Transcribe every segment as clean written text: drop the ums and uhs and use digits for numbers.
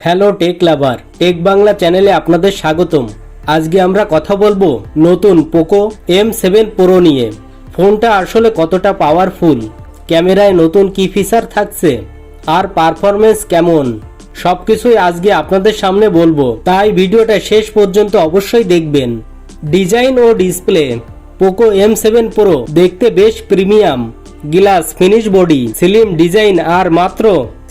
Hello take লাভার, take Bangla চ্যানেলে আপনাদের স্বাগতম। আজকে আমরা কথা বলবো নতুন পোকো M7 Pro নিয়ে। ফোনটা আসলে কতটা পাওয়ারফুল, ক্যামেরায় নতুন কি ফিচার থাকছে, আর পারফরমেন্স কেমন, সবকিছুই আজকে আপনাদের সামনে বলবো, তাই ভিডিওটা শেষ পর্যন্ত অবশ্যই দেখবেন। ডিজাইন ও ডিসপ্লে। পোকো M7 Pro দেখতে বেশ premium, glass finish body, slim design আর মাত্র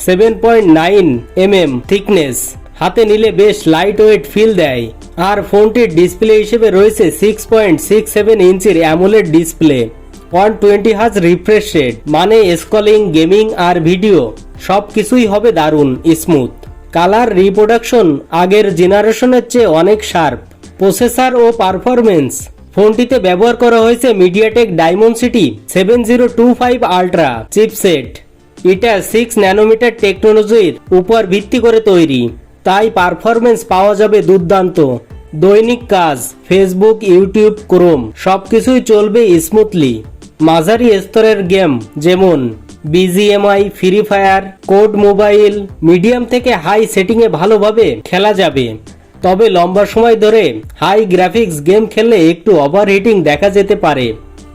7.9 mm থিকনেস। হাতে নিলে বেশ লাইট ওয়েট ফিল দেয়। আর ফোনটির ডিসপ্লে হিসেবে রয়েছে 6.67 ইঞ্চির AMOLED display, 120 hertz refresh rate, মানে স্ক্রলিং, গেমিং আর ভিডিও সবকিছুই হবে দারুণ স্মুথ। কালার রিপ্রোডাকশন আগের জেনারেশনের চেয়ে অনেক শার্প। প্রসেসর ও পারফরমেন্স। ফোনটিতে ব্যবহার করা হয়েছে মিডিয়াটেক ডায়মন্ডসিটি 7025 আল্ট্রা চিপসেট। এটা 6 ন্যানোমিটার টেকনোলজির উপর ভিত্তি করে তৈরি, তাই পারফরমেন্স পাওয়া যাবে দুর্দান্ত। দৈনিক কাজ, ফেসবুক, ইউটিউব, ক্রোম সবকিছুই চলবে স্মুথলি। মাঝারি স্তরের গেম যেমন BGMI, free fire, code mobile, medium থেকে হাই সেটিংয়ে ভালোভাবে খেলা যাবে। তবে লম্বা সময় ধরে হাই গ্রাফিক্স গেম খেললে একটু ওভারহিটিং দেখা যেতে পারে।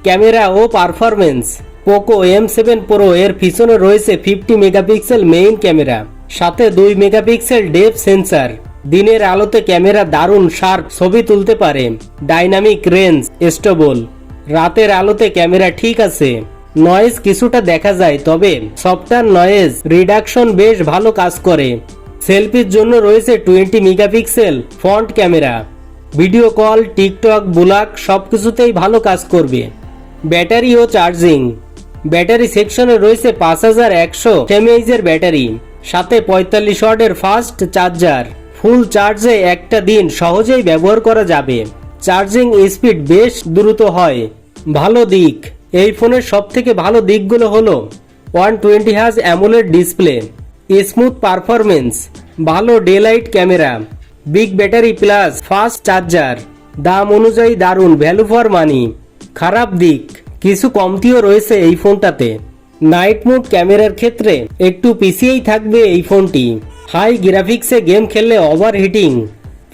ক্যামেরা ও পারফরমেন্স। পোকো M7 Pro এর পিছনে রয়েছে 50 মেগাপিক্সেল মেইন ক্যামেরা, সাথে 2 মেগাপিক্সেল ডেপথ সেন্সর। দিনের আলোতে ক্যামেরা দারুণ শার্প ছবি তুলতে পারে। Dynamic range stable. রাতের আলোতে ক্যামেরা ঠিক আছে। নয়েজ কিছুটা দেখা যায়, তবে সফটওয়্যার নয়েজ রিডাকশন বেশ ভালো কাজ করে। সেলফির জন্য রয়েছে 20 megapixel front camera. Video call, TikTok, blog সবকিছুতেই ভালো কাজ করবে। ব্যাটারি ও চার্জিং। ব্যাটারি সেকশনে রয়েছে 5100 mAh এর ব্যাটারি, সাথে 45 ওয়াটের ফাস্ট চার্জার। ফুল চার্জে একটা দিন সহজেই ব্যবহার করা যাবে। চার্জিং স্পিড বেশ দ্রুত হয়। ভালো দিক। এই ফোনের সবথেকে ভালো দিকগুলো হলো 120 hertz AMOLED display, smooth performance, ভালো daylight camera, big battery plus fast charger. দাম অনুযায়ী দারুণ ভ্যালু ফর মানি। খারাপ দিক কিছু কমতিও রয়েছে এই ফোনটাতে। নাইট মোড ক্যামেরার ক্ষেত্রে একটু পিছিয়েই থাকবে এই ফোনটি। হাই গ্রাফিক্সে গেম খেললে ওভারহিটিং।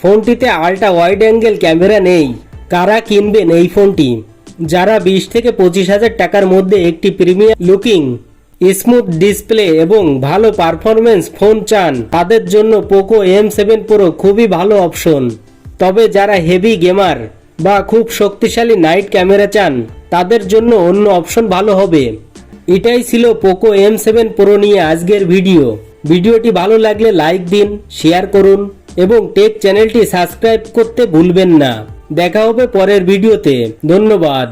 ফোনটিতে আল্ট্রা ওয়াইড অ্যাঙ্গেল ক্যামেরা নেই। কারা কিনবেন এই ফোনটি? যারা 20 থেকে 25 হাজার টাকার মধ্যে একটি প্রিমিয়াম লুকিং, স্মুথ ডিসপ্লে এবং ভালো পারফরমেন্স ফোন চান, তাদের জন্য পোকো M7 Pro খুবই ভালো অপশন। তবে যারা হেভি গেমার বা খুব শক্তিশালী নাইট ক্যামেরা চান, তাদের জন্য অন্য অপশন ভালো হবে। এটাই ছিল পোকো M7 Pro নিয়ে আজকের ভিডিও। ভিডিওটি ভালো লাগলে লাইক দিন, শেয়ার করুন এবং টেক চ্যানেলটি সাবস্ক্রাইব করতে ভুলবেন না। দেখা হবে পরের ভিডিওতে। ধন্যবাদ।